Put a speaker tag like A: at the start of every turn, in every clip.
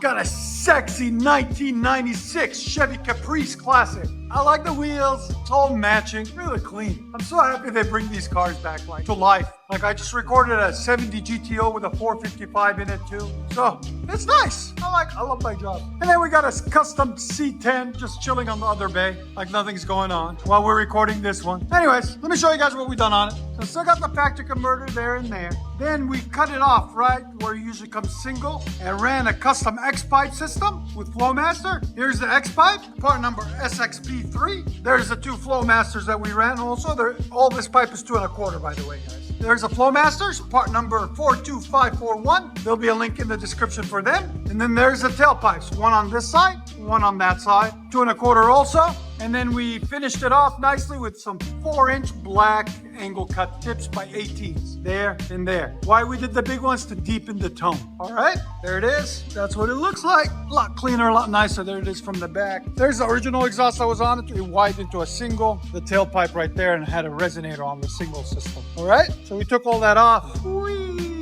A: got a sexy 1996 Chevy Caprice Classic. I like the wheels, it's all matching, really clean. I'm so happy they bring these cars back like to life. Like I just recorded a 70 GTO with a 455 in it too. So it's nice. I love my job. And then we got a custom C10 just chilling on the other bay, like nothing's going on while we're recording this one. Anyways, let me show you guys what we've done on it. So still got the factory converter there and there. Then we cut it off right where it usually comes single and ran a custom X-pipe system with Flowmaster. Here's the X-pipe, part number SXP3. There's the two Flowmasters that we ran also. All this pipe is 2 1/4, by the way, guys. There's a Flowmasters, part number 42541. There'll be a link in the description for them. And then there's the tailpipes, one on this side, one on that side, 2 1/4 also. And then we finished it off nicely with some 4-inch black angle cut tips by 18s there and there. Why we did the big ones? To deepen the tone. All right, there it is. That's what it looks like. A lot cleaner, a lot nicer. There it is from the back. There's the original exhaust that was on it. It widened into a single, the tailpipe right there, and had a resonator on the single system. All right, so we took all that off. Whee!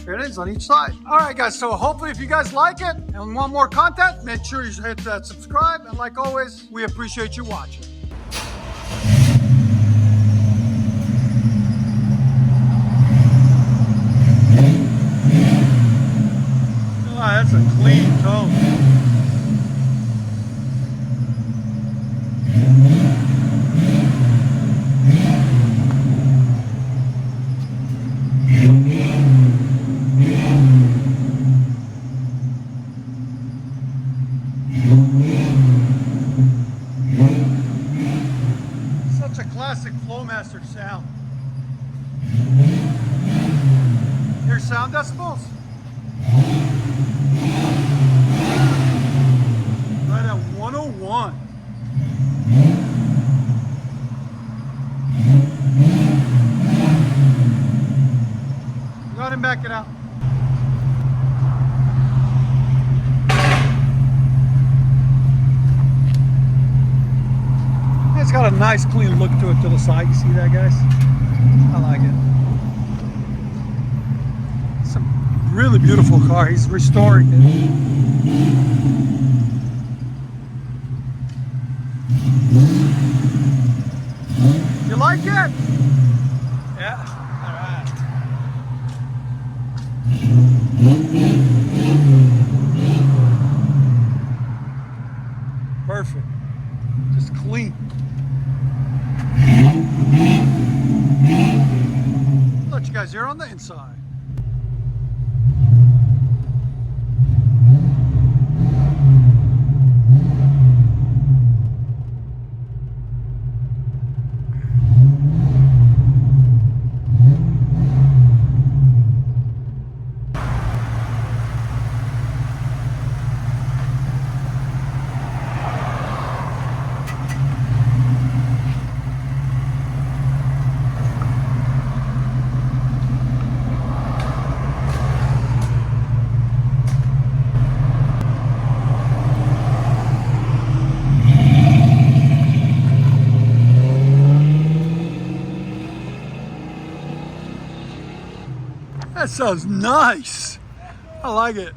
A: There it is on each side. All right, guys, so hopefully if you guys like it and want more content, make sure you hit that subscribe. And like always, we appreciate you watching. Oh, that's a clean tone. Such a classic Flowmaster sound. Here's sound decibels. Right at 101. Go ahead and back it out. It's got a nice clean look to it to the side. You see that, guys? I like it. It's a really beautiful car. He's restoring it. You like it? Yeah. All right. Perfect. Just clean. Let you guys hear on the inside. That sounds nice. I like it.